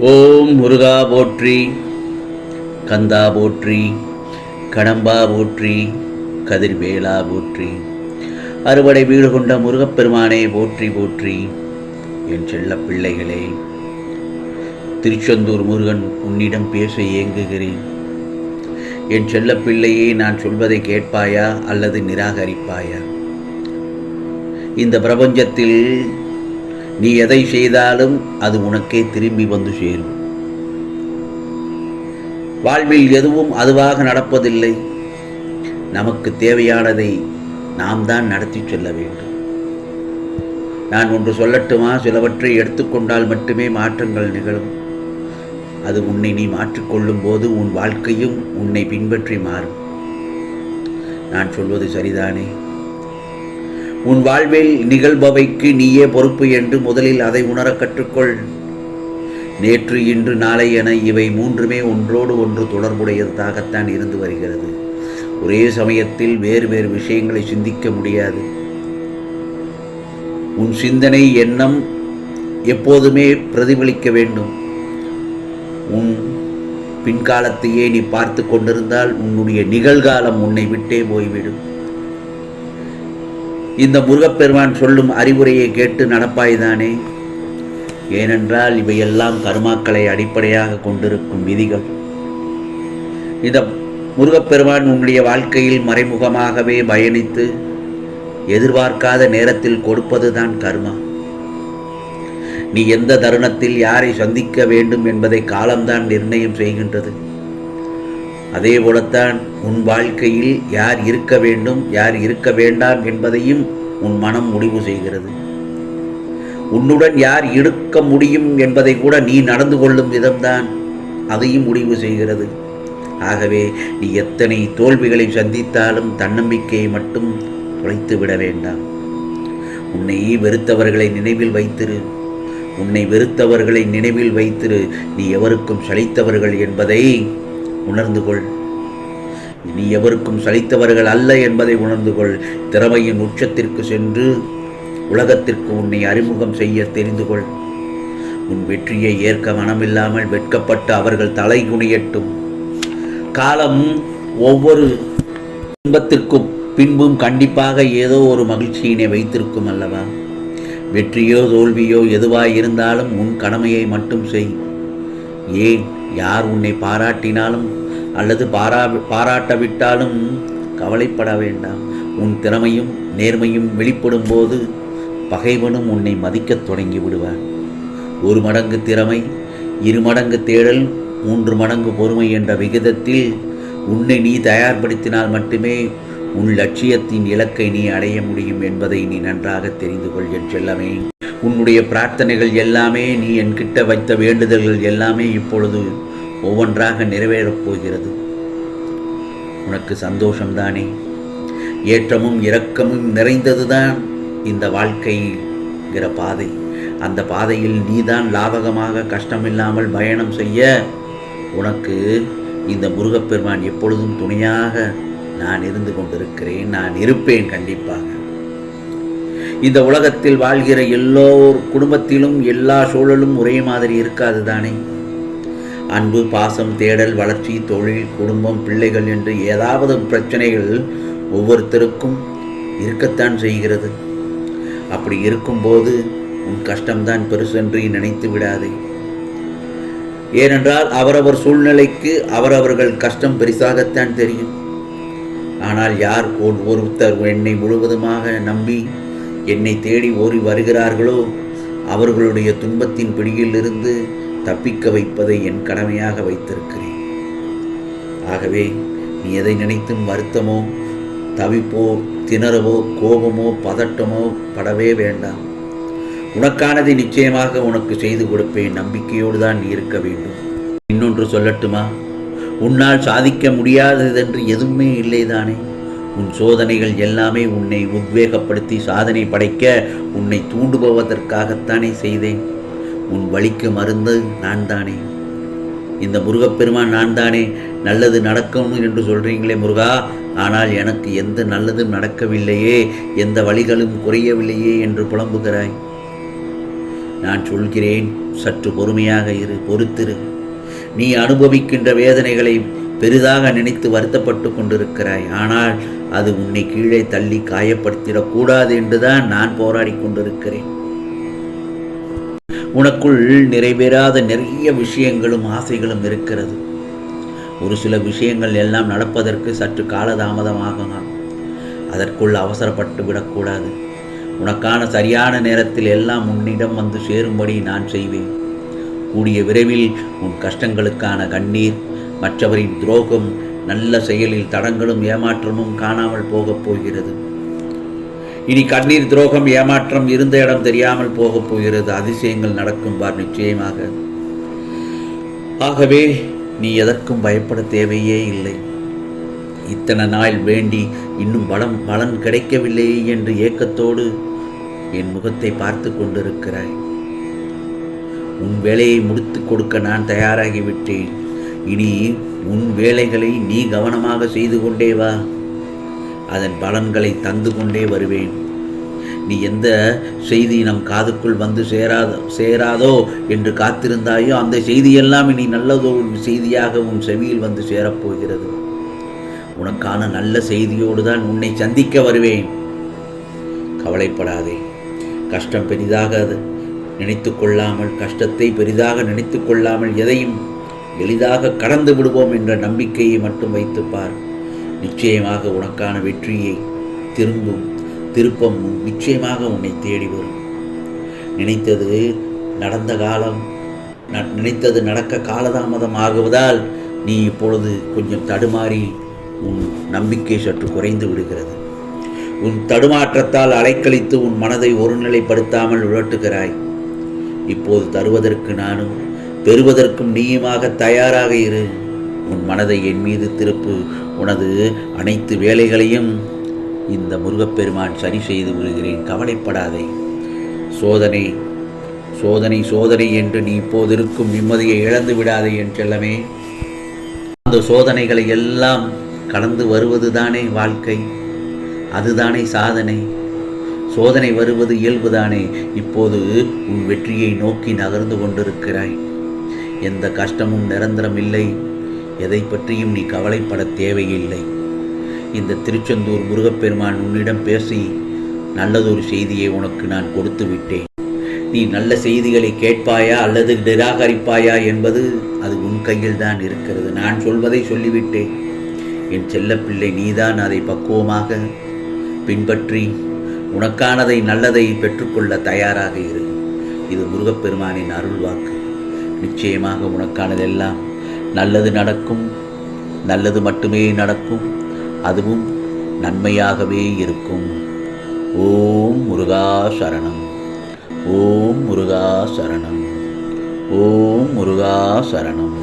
ஓம் முருகா போற்றி, கந்தா போற்றி, கடம்பா போற்றி, கதிர்வேலா போற்றி, அறுபடை வீடு கொண்ட முருகப்பெருமானே போற்றி போற்றி. என் செல்ல பிள்ளைகளே, திருச்செந்தூர் முருகன் உன்னிடம் பேச ஏங்குகிறேன். என் செல்ல பிள்ளையே, நான் சொல்வதை கேட்பாயா அல்லது நிராகரிப்பாயா? இந்த பிரபஞ்சத்தில் நீ எதை செய்தாலும் அது உனக்கே திரும்பி வந்து சேரும். வாழ்வில் எதுவும் அதுவாக நடப்பதில்லை. நமக்கு தேவையானதை நாம் தான் நடத்தி செல்ல வேண்டும். நான் ஒன்று சொல்லட்டுமா? சிலவற்றை எடுத்துக்கொண்டால் மட்டுமே மாற்றங்கள் நிகழும். அது உன்னை நீ மாற்றிக்கொள்ளும் போது உன் வாழ்க்கையும் உன்னை பின்பற்றி மாறும். நான் சொல்வது சரிதானே? உன் வாழ்வில் நிகழ்பவைக்கு நீயே பொறுப்பு என்று முதலில் அதை உணர கற்றுக்கொள். நேற்று, இன்று, நாளை என இவை மூன்றுமே ஒன்றோடு ஒன்று தொடர்புடையதாகத்தான் இருந்து வருகிறது. ஒரே சமயத்தில் வேறு வேறு விஷயங்களை சிந்திக்க முடியாது. உன் சிந்தனை, எண்ணம் எப்போதுமே பிரதிபலிக்க வேண்டும். உன் பின்காலத்தையே நீ பார்த்து கொண்டிருந்தால் உன்னுடைய நிகழ்காலம் உன்னை விட்டே போய்விடும். இந்த முருகப்பெருமான் சொல்லும் அறிவுரையை கேட்டு நடப்பாய்தானே? ஏனென்றால் இவையெல்லாம் கர்மாக்களை அடிப்படையாக கொண்டிருக்கும் விதிகள். இந்த முருகப்பெருமான் உன்னுடைய வாழ்க்கையில் மறைமுகமாகவே பயணித்து எதிர்பார்க்காத நேரத்தில் கொடுப்பதுதான் கர்மா. நீ எந்த தருணத்தில் யாரை சந்திக்க வேண்டும் என்பதை காலம்தான் நிர்ணயம் செய்கின்றது. அதே போலத்தான் உன் வாழ்க்கையில் யார் இருக்க வேண்டும், யார் இருக்க வேண்டாம் என்பதையும் உன் மனம் முடிவு செய்கிறது. உன்னுடன் யார் இருக்க முடியும் என்பதை கூட நீ நடந்து கொள்ளும் விதம்தான் அதையும் முடிவு செய்கிறது. ஆகவே நீ எத்தனை தோல்விகளை சந்தித்தாலும் தன்னம்பிக்கையை மட்டும் தொலைத்து விட வேண்டாம். உன்னை வெறுத்தவர்களை நினைவில் வைத்திரு. உன்னை வெறுத்தவர்களை நினைவில் வைத்திரு. நீ எவருக்கும் சலித்தவர்கள் என்பதை உணர்ந்து கொள். நீ எவருக்கும் சலித்தவர்கள் அல்ல என்பதை உணர்ந்து கொள். திறமையின் உச்சத்திற்கு சென்று உலகத்திற்கு உன்னை அறிமுகம் செய்ய தெரிந்து கொள். உன் வெற்றியை ஏற்க மனமில்லாமல் வெட்கப்பட்டு அவர்கள் தலை குனியட்டும். காலம் ஒவ்வொரு துன்பத்திற்கும் பின்பும் கண்டிப்பாக ஏதோ ஒரு மகிழ்ச்சியினை வைத்திருக்கும் அல்லவா? வெற்றியோ தோல்வியோ எதுவாய் இருந்தாலும் உன் கடமையை மட்டும் செய். ஏன் யார் உன்னை பாராட்டினாலும் அல்லது பாராட்டவிட்டாலும் கவலைப்பட வேண்டாம். உன் திறமையும் நேர்மையும் வெளிப்படும் போது பகைவனும் உன்னை மதிக்கத் தொடங்கி விடுவான். 1 மடங்கு திறமை, 2 மடங்கு தேடல், 3 மடங்கு பொறுமை என்ற விகிதத்தில் உன்னை நீ தயார்படுத்தினால் மட்டுமே உன் லட்சியத்தின் இலக்கை நீ அடைய முடியும் என்பதை நீ நன்றாக தெரிந்து கொள் என் செல்லமே. உன்னுடைய பிரார்த்தனைகள் எல்லாமே, நீ என்கிட்ட வைத்த வேண்டுதல்கள் எல்லாமே இப்பொழுது ஒவ்வொன்றாக நிறைவேறப் போகிறது. உனக்கு சந்தோஷம்தானே? ஏற்றமும் இரக்கமும் நிறைந்ததுதான் இந்த வாழ்க்கைங்கிற பாதை. அந்த பாதையில் நீதான் லாபகமாக கஷ்டமில்லாமல் பயணம் செய்ய உனக்கு இந்த முருகப்பெருமான் எப்பொழுதும் துணையாக நான் இருந்து கொண்டிருக்கிறேன். நான் இருப்பேன் கண்டிப்பாக. இந்த உலகத்தில் வாழ்கிற எல்லோர் குடும்பத்திலும் எல்லா சூழலும் ஒரே மாதிரி இருக்காது தானே? அன்பு, பாசம், தேடல், வளர்ச்சி, தொழில், குடும்பம், பிள்ளைகள் என்று ஏதாவது பிரச்சனைகள் ஒவ்வொருத்தருக்கும் இருக்கத்தான் செய்கிறது. அப்படி இருக்கும்போது உன் கஷ்டம்தான் பெருசென்று நினைத்து விடாதே. ஏனென்றால் அவரவர் சூழ்நிலைக்கு அவரவர்கள் கஷ்டம் பெரிசாகத்தான் தெரியும். ஆனால் யார் ஒருத்தர் என்னை முழுவதுமாக நம்பி என்னை தேடி ஓடி வருகிறார்களோ அவர்களுடைய துன்பத்தின் பிடியிலிருந்து தப்பிக்க வைப்பதை என் கடமையாக வைத்திருக்கிறேன். ஆகவே நீ எதை நினைத்தும் வருத்தமோ, தவிப்போ, திணறவோ, கோபமோ, பதட்டமோ படவே வேண்டாம். உனக்கானதை நிச்சயமாக உனக்கு செய்து கொடுப்பேன். நம்பிக்கையோடு தான் நீ இருக்க வேண்டும். இன்னொன்று சொல்லட்டுமா? உன்னால் சாதிக்க முடியாததென்று எதுவுமே இல்லைதானே? உன் சோதனைகள் எல்லாமே உன்னை உத்வேகப்படுத்தி சாதனை படைக்க உன்னை தூண்டுபவதற்காகத்தானே செய்தேன். உன் வலிக்கு மருந்து நான் தானே. இந்த முருகப்பெருமான் நான் தானே. நல்லது நடக்கணும் என்று சொல்கிறீங்களே முருகா, ஆனால் எனக்கு எந்த நல்லதும் நடக்கவில்லையே, எந்த வழிகளும் குறையவில்லையே என்று புலம்புகிறாய். நான் சொல்கிறேன், சற்று பொறுமையாக இரு, பொறுத்திரு. நீ அனுபவிக்கின்ற வேதனைகளை பெரிதாக நினைத்து வருத்தப்பட்டு கொண்டிருக்கிறாய். ஆனால் அது உன்னை கீழே தள்ளி காயப்படுத்திடக்கூடாது என்றுதான் நான் போராடி கொண்டிருக்கிறேன். உனக்குள் நிறைவேறாத நிறைய விஷயங்களும் ஆசைகளும் இருக்கிறது. ஒரு சில விஷயங்கள் எல்லாம் நடப்பதற்கு சற்று காலதாமதமாகலாம். அதற்குள் அவசரப்பட்டு விடக்கூடாது. உனக்கான சரியான நேரத்தில் எல்லாம் உன்னிடம் வந்து சேரும்படி நான் செய்வேன். கூடிய விரைவில் உன் கஷ்டங்களுக்கான கண்ணீர், மற்றவரின் துரோகம், நல்ல செயலில் தடங்களும் ஏமாற்றமும் காணாமல் போகப் போகிறது. இனி கண்ணீர், துரோகம், ஏமாற்றம் இருந்த இடம் தெரியாமல் போகப் போகிறது. அதிசயங்கள் நடக்கும் பார், நிச்சயமாக. ஆகவே நீ எதற்கும் பயப்பட தேவையே இல்லை. இத்தனை நாள் வேண்டி இன்னும் பலன் கிடைக்கவில்லையே என்று ஏக்கத்தோடு என் முகத்தை பார்த்து கொண்டிருக்கிறாய். உன் வேலையை முடித்து கொடுக்க நான் தயாராகிவிட்டேன். இனி உன் வேலைகளை நீ கவனமாக செய்து கொண்டே வா. அதன் பலன்களை தந்து கொண்டே வருவேன். நீ எந்த செய்தி நம் காதுக்குள் வந்து சேராதோ என்று காத்திருந்தாயோ அந்த செய்தியெல்லாம் இனி நல்லதோ செய்தியாக உன் செவியில் வந்து சேரப்போகிறது. உனக்கான நல்ல செய்தியோடு தான் உன்னை சந்திக்க வருவேன். கவலைப்படாதே. கஷ்டம் பெரிதாக நினைத்து கொள்ளாமல், கஷ்டத்தை பெரிதாக நினைத்து கொள்ளாமல், எதையும் எளிதாக கடந்து விடுவோம் என்ற நம்பிக்கையை மட்டும் வைத்துப்பார். நிச்சயமாக உனக்கான வெற்றியை திருப்பமும் நிச்சயமாக உன்னை தேடி வரும். நினைத்தது நடக்க காலதாமதம் ஆகுவதால் நீ இப்பொழுது கொஞ்சம் தடுமாறி உன் நம்பிக்கை சற்று குறைந்து விடுகிறது. உன் தடுமாற்றத்தால் அலைக்கழித்து உன் மனதை ஒருநிலைப்படுத்தாமல் உழட்டுகிறாய். இப்போது தருவதற்கு நானும் பெறுவதற்கும் நீயுமாக தயாராக இரு. உன் மனதை என் மீது திருப்பு. உனது அனைத்து வேலைகளையும் இந்த முருகப்பெருமான் சரி செய்து விடுகிறேன். கவலைப்படாதே. சோதனை சோதனை சோதனை என்று நீ இப்போது இருக்கும் நிம்மதியை இழந்து விடாதே என் செல்லமே. அந்த சோதனைகளை எல்லாம் கடந்து வருவது தானே வாழ்க்கை, அதுதானே சாதனை. சோதனை வருவது இயல்புதானே. இப்போது உன் வெற்றியை நோக்கி நகர்ந்து கொண்டிருக்கிறாய். எந்த கஷ்டமும் நிரந்தரம் இல்லை. எதை பற்றியும் நீ கவலைப்பட தேவையில்லை. இந்த திருச்செந்தூர் முருகப்பெருமான் உன்னிடம் பேசி நல்லதொரு செய்தியை உனக்கு நான் கொடுத்து விட்டேன். நீ நல்ல செய்திகளை கேட்பாயா அல்லது நிராகரிப்பாயா என்பது அது உன் கையில் தான் இருக்கிறது. நான் சொல்வதை சொல்லிவிட்டேன். என் செல்லப்பிள்ளை, நீதான் அதை பக்குவமாக பின்பற்றி உனக்கானதை நல்லதை பெற்றுக்கொள்ள தயாராக இரு. இது முருகப்பெருமானின் அருள் வாக்கு. நிச்சயமாக உனக்கானதெல்லாம் நல்லது நடக்கும். நல்லது மட்டுமே நடக்கும். அதுவும் நன்மையாகவே இருக்கும். ஓம் முருகா சரணம். ஓம் முருகா சரணம். ஓம் முருகா சரணம்.